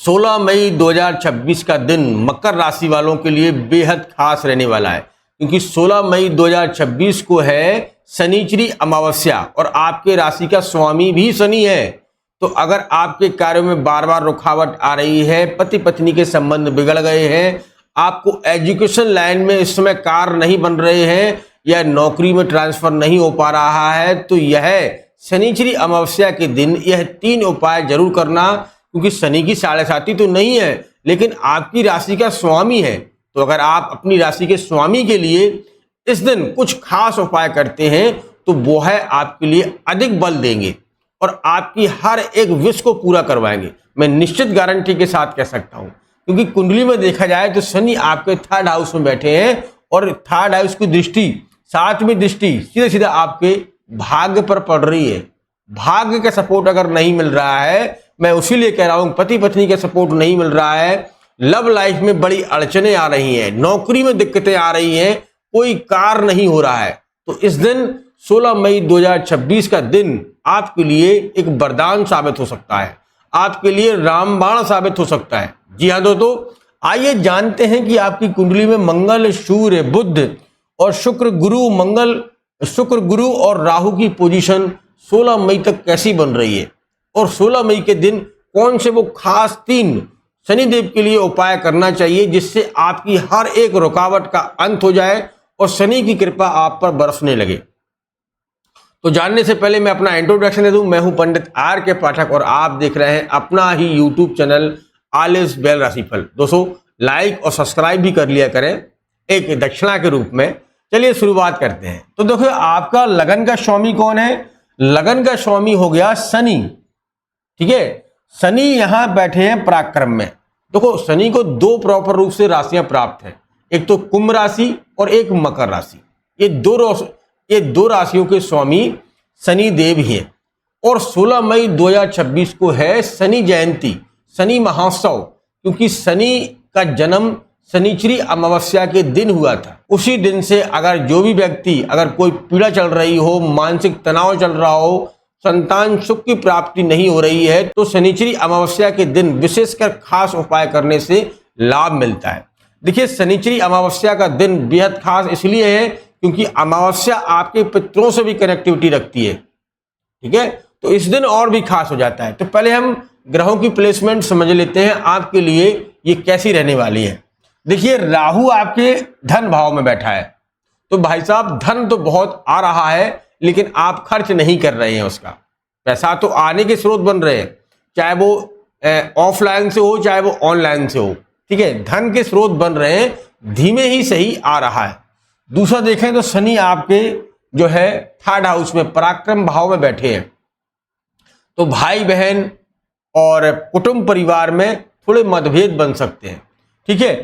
16 मई 2026 का दिन मकर राशि वालों के लिए बेहद खास रहने वाला है, क्योंकि 16 मई 2026 को है शनिचरी अमावस्या और आपके राशि का स्वामी भी शनि है। तो अगर आपके कार्यों में बार बार रुकावट आ रही है, पति पत्नी के संबंध बिगड़ गए हैं, आपको एजुकेशन लाइन में इस समय कार्य नहीं बन रहे हैं या नौकरी में ट्रांसफर नहीं हो पा रहा है, तो यह शनिचरी अमावस्या के दिन यह 3 उपाय जरूर करना, क्योंकि शनि की 7.5 तो नहीं है लेकिन आपकी राशि का स्वामी है। तो अगर आप अपनी राशि के स्वामी के लिए इस दिन कुछ खास उपाय करते हैं तो वो है आपके लिए अधिक बल देंगे और आपकी हर एक विश को पूरा करवाएंगे। मैं निश्चित गारंटी के साथ कह सकता हूं, क्योंकि कुंडली में देखा जाए तो शनि आपके 3rd हाउस में बैठे हैं और 3rd हाउस की दृष्टि, 7वीं दृष्टि सीधे सीधा आपके भाग्य पर पड़ रही है। भाग्य का सपोर्ट अगर नहीं मिल रहा है, मैं उसी लिए कह रहा हूं, पति पत्नी का सपोर्ट नहीं मिल रहा है, लव लाइफ में बड़ी अड़चने आ रही हैं, नौकरी में दिक्कतें आ रही हैं, कोई कार्य नहीं हो रहा है, तो इस दिन 16 मई 2026 का दिन आपके लिए एक वरदान साबित हो सकता है, आपके लिए रामबाण साबित हो सकता है। जी हाँ दोस्तों, आइए जानते हैं कि आपकी कुंडली में मंगल, सूर्य, बुध और शुक्र गुरु और राहु की पोजीशन 16 मई तक कैसी बन रही है और 16 मई के दिन कौन से वो खास 3 शनिदेव के लिए उपाय करना चाहिए जिससे आपकी हर एक रुकावट का अंत हो जाए और शनि की कृपा आप पर बरसने लगे। तो जानने से पहले मैं अपना इंट्रोडक्शन दे दूं। मैं हूं पंडित आर के पाठक और आप देख रहे हैं अपना ही YouTube channel all is well राशिफल। दोस्तों लाइक और सब्सक्राइब भी कर लिया करें एक दक्षिणा के रूप में। चलिए शुरुआत करते हैं। तो देखो, आपका लगन का स्वामी कौन है? लगन का स्वामी हो गया शनि। ठीक है, शनि यहां बैठे हैं पराक्रम में। देखो, शनि को 2 प्रॉपर रूप से राशियां प्राप्त है, एक तो कुंभ राशि और एक मकर राशि। ये दो राशियों के स्वामी शनि देव ही है। और 16 मई 2026 को है शनि जयंती, शनि महोत्सव, क्योंकि शनि का जन्म शनिचरी अमावस्या के दिन हुआ था। उसी दिन से अगर जो भी व्यक्ति, अगर कोई पीड़ा चल रही हो, मानसिक तनाव चल रहा हो, संतान सुख की प्राप्ति नहीं हो रही है, तो शनिचरी अमावस्या के दिन विशेषकर खास उपाय करने से लाभ मिलता है। देखिए, शनिचरी अमावस्या का दिन बेहद खास इसलिए है क्योंकि अमावस्या आपके पितरों से भी कनेक्टिविटी रखती है। ठीक है, तो इस दिन और भी खास हो जाता है। तो पहले हम ग्रहों की प्लेसमेंट समझ लेते हैं, आपके लिए ये कैसी रहने वाली है। देखिए, राहु आपके धन भाव में बैठा है, तो भाई साहब धन तो बहुत आ रहा है लेकिन आप खर्च नहीं कर रहे हैं उसका। पैसा तो आने के स्रोत बन रहे हैं, चाहे वो ऑफलाइन से हो चाहे वो ऑनलाइन से हो। ठीक है, धन के स्रोत बन रहे हैं, धीमे ही सही आ रहा है। दूसरा देखें तो शनि आपके जो है 3rd हाउस में पराक्रम भाव में बैठे हैं, तो भाई बहन और कुटुंब परिवार में थोड़े मतभेद बन सकते हैं। ठीक है,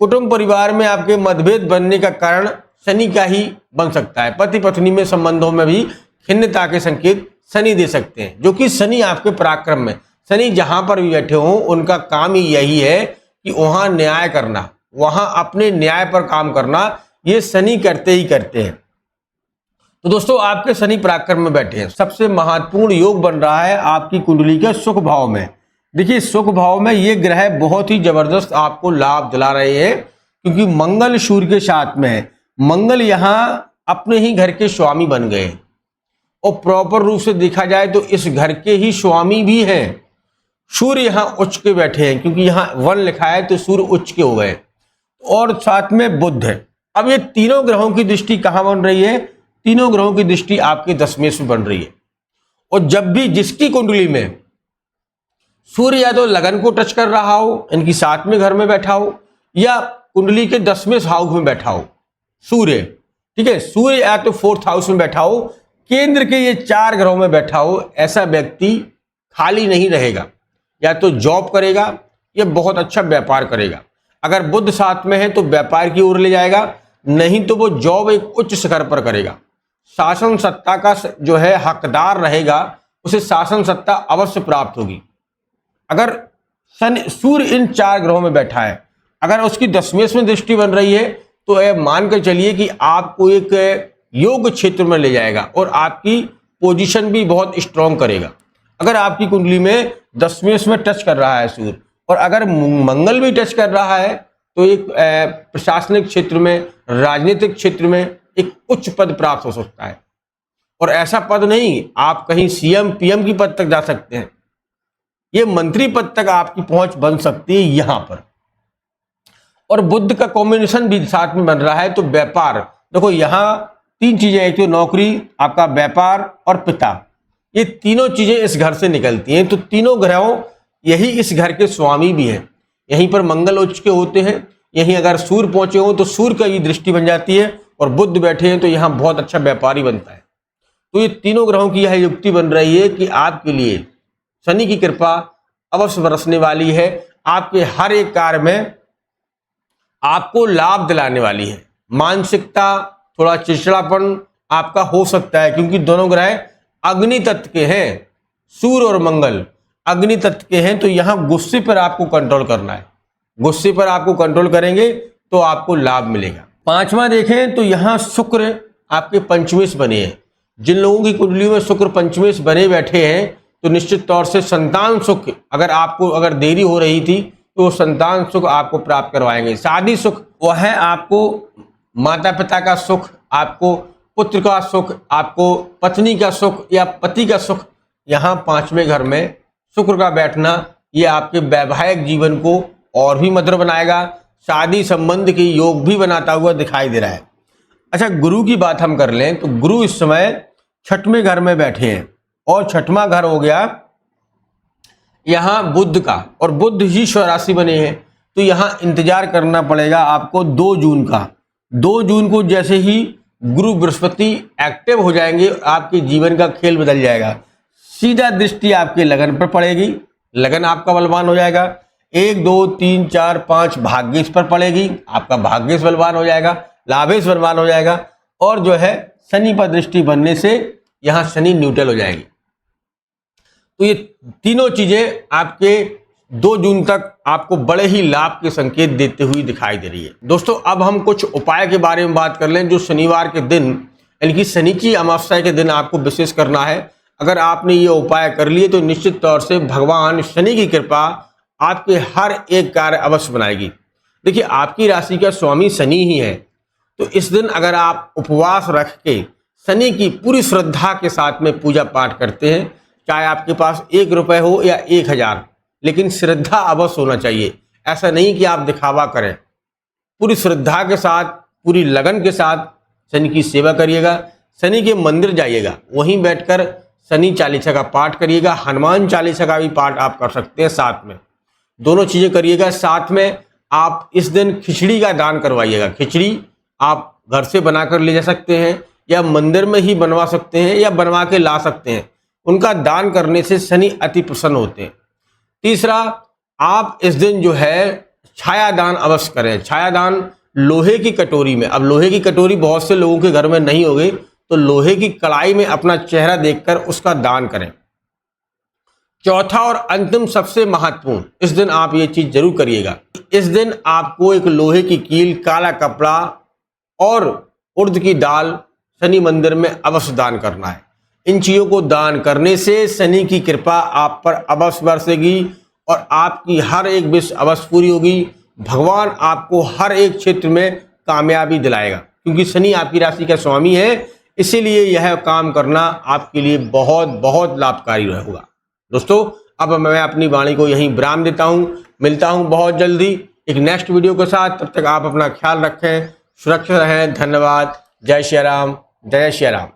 कुटुंब परिवार में आपके मतभेद बनने का कारण शनि का ही बन सकता है। पति पत्नी में संबंधों में भी खिन्नता के संकेत शनि दे सकते हैं, जो कि शनि आपके पराक्रम में, शनि जहां पर भी बैठे हों उनका काम ही यही है कि वहां न्याय करना, वहां अपने न्याय पर काम करना, ये शनि करते ही करते हैं। तो दोस्तों, आपके शनि पराक्रम में बैठे हैं, सबसे महत्वपूर्ण योग बन रहा है आपकी कुंडली के सुख भाव में। देखिए, सुख भाव में ये ग्रह बहुत ही जबरदस्त आपको लाभ दिला रहे हैं, क्योंकि मंगल सूर्य के साथ में है। मंगल यहां अपने ही घर के स्वामी बन गए और प्रॉपर रूप से देखा जाए तो इस घर के ही स्वामी भी हैं। सूर्य यहां उच्च के बैठे हैं, क्योंकि यहां 1 लिखा है तो सूर्य उच्च के हो गए, और साथ में बुध है। अब ये तीनों ग्रहों की दृष्टि कहां बन रही है? तीनों ग्रहों की दृष्टि आपके 10वें में बन रही है। और जब भी जिसकी कुंडली में सूर्य या तो लगन को टच कर रहा हो, इनकी 7वें घर में बैठा हो, या कुंडली के 10वें हाउस में बैठा हो सूर्य, ठीक है, सूर्य या तो 4th हाउस में बैठा हो, केंद्र के ये 4 ग्रहों में बैठा हो, ऐसा व्यक्ति खाली नहीं रहेगा, या तो जॉब करेगा या बहुत अच्छा व्यापार करेगा। अगर बुध साथ में है तो व्यापार की ओर ले जाएगा, नहीं तो वो जॉब एक उच्च शिखर पर करेगा। शासन सत्ता का जो है हकदार रहेगा, उसे शासन सत्ता अवश्य प्राप्त होगी। अगर सूर्य इन 4 ग्रहों में बैठा है, अगर उसकी 10वें में दृष्टि बन रही है, तो यह मानकर चलिए कि आपको एक योग क्षेत्र में ले जाएगा और आपकी पोजीशन भी बहुत स्ट्रांग करेगा। अगर आपकी कुंडली में 10वें में टच कर रहा है सूर्य, और अगर मंगल भी टच कर रहा है तो एक प्रशासनिक क्षेत्र में, राजनीतिक क्षेत्र में एक उच्च पद प्राप्त हो सकता है। और ऐसा पद नहीं, आप कहीं सीएम पीएम की पद तक जा सकते हैं, ये मंत्री पद तक आपकी पहुंच बन सकती है यहां पर। और बुध का कॉम्बिनेशन भी साथ में बन रहा है, तो व्यापार, देखो यहां तीन चीजें, एक तो नौकरी, आपका व्यापार और पिता, ये तीनों चीजें इस घर से निकलती हैं। तो तीनों ग्रहों यही इस घर के स्वामी भी हैं। यहीं पर मंगल उच्च के होते हैं, यहीं अगर सूर्य पहुंचे हो तो सूर्य का ही दृष्टि बन जाती है, और बुध बैठे हैं तो यहाँ बहुत अच्छा व्यापारी बनता है। तो ये तीनों ग्रहों की यह युक्ति बन रही है कि आपके लिए शनि की कृपा अवश्य बरसने वाली है, आपके हर एक कार्य में आपको लाभ दिलाने वाली है। मानसिकता, थोड़ा चिड़चिड़ापन आपका हो सकता है, क्योंकि दोनों ग्रह अग्नि तत्व के हैं, सूर्य और मंगल अग्नि तत्व के हैं। तो यहां गुस्से पर आपको कंट्रोल करना है, गुस्से पर आपको कंट्रोल करेंगे तो आपको लाभ मिलेगा। पांचवा देखें तो यहां शुक्र आपके पंचमेश बने हैं। जिन लोगों की कुंडली में शुक्र पंचमेश बने बैठे हैं तो निश्चित तौर से संतान सुख, अगर देरी हो रही थी तो संतान सुख आपको प्राप्त करवाएंगे। शादी सुख वह है, आपको माता पिता का सुख, आपको पुत्र का सुख, आपको पत्नी का सुख या पति का सुख। यहाँ पांचवें घर में शुक्र का बैठना ये आपके वैवाहिक जीवन को और भी मधुर बनाएगा, शादी संबंध के योग भी बनाता हुआ दिखाई दे रहा है। अच्छा, गुरु की बात हम कर लें तो गुरु इस समय छठवें घर में बैठे हैं, और छठवां घर हो गया यहाँ बुध का, और बुध ही स्वराशि बने हैं। तो यहाँ इंतजार करना पड़ेगा आपको 2 जून का। 2 जून को जैसे ही गुरु बृहस्पति एक्टिव हो जाएंगे, आपके जीवन का खेल बदल जाएगा। सीधा दृष्टि आपके लगन पर पड़ेगी, लगन आपका बलवान हो जाएगा। 1 2 3 4 5 भाग्येश पर पड़ेगी, आपका भाग्येश बलवान हो जाएगा, लाभेश बलवान हो जाएगा। और जो है शनि पर दृष्टि बनने से यहाँ शनि न्यूट्रल हो जाएगी। तो ये तीनों चीजें आपके 2 जून तक आपको बड़े ही लाभ के संकेत देते हुए दिखाई दे रही है। दोस्तों, अब हम कुछ उपाय के बारे में बात कर लें जो शनिवार के दिन, यानी कि शनिचरी अमावस्या के दिन आपको विशेष करना है। अगर आपने ये उपाय कर लिए तो निश्चित तौर से भगवान शनि की कृपा आपके हर एक कार्य अवश्य बनाएगी। देखिए, आपकी राशि का स्वामी शनि ही है, तो इस दिन अगर आप उपवास रख के शनि की पूरी श्रद्धा के साथ में पूजा पाठ करते हैं, चाहे आपके पास 1 रुपये हो या 1000, लेकिन श्रद्धा अवश्य होना चाहिए। ऐसा नहीं कि आप दिखावा करें, पूरी श्रद्धा के साथ, पूरी लगन के साथ शनि की सेवा करिएगा। शनि के मंदिर जाइएगा, वहीं बैठकर शनि चालीसा का पाठ करिएगा, हनुमान चालीसा का भी पाठ आप कर सकते हैं साथ में, दोनों चीज़ें करिएगा। साथ में आप इस दिन खिचड़ी का दान करवाइएगा। खिचड़ी आप घर से बनाकर ले जा सकते हैं या मंदिर में ही बनवा सकते हैं या बनवा के ला सकते हैं। उनका दान करने से शनि अति प्रसन्न होते हैं। तीसरा, आप इस दिन जो है छायादान अवश्य करें। छायादान लोहे की कटोरी में, अब लोहे की कटोरी बहुत से लोगों के घर में नहीं होगी, तो लोहे की कढ़ाई में अपना चेहरा देखकर उसका दान करें। चौथा और अंतिम सबसे महत्वपूर्ण, इस दिन आप ये चीज जरूर करिएगा। इस दिन आपको एक लोहे की कील, काला कपड़ा और उड़द की दाल शनि मंदिर में अवश्य दान करना है। इन चीजों को दान करने से शनि की कृपा आप पर अवश्य बरसेगी और आपकी हर एक विश अवश्य पूरी होगी। भगवान आपको हर एक क्षेत्र में कामयाबी दिलाएगा, क्योंकि शनि आपकी राशि का स्वामी है, इसीलिए यह काम करना आपके लिए बहुत बहुत लाभकारी होगा। दोस्तों, अब मैं अपनी वाणी को यहीं विराम देता हूं। मिलता हूं बहुत जल्दी एक नेक्स्ट वीडियो के साथ। तब तक आप अपना ख्याल रखें, सुरक्षित रहें। धन्यवाद। जय श्री राम, जय श्री राम।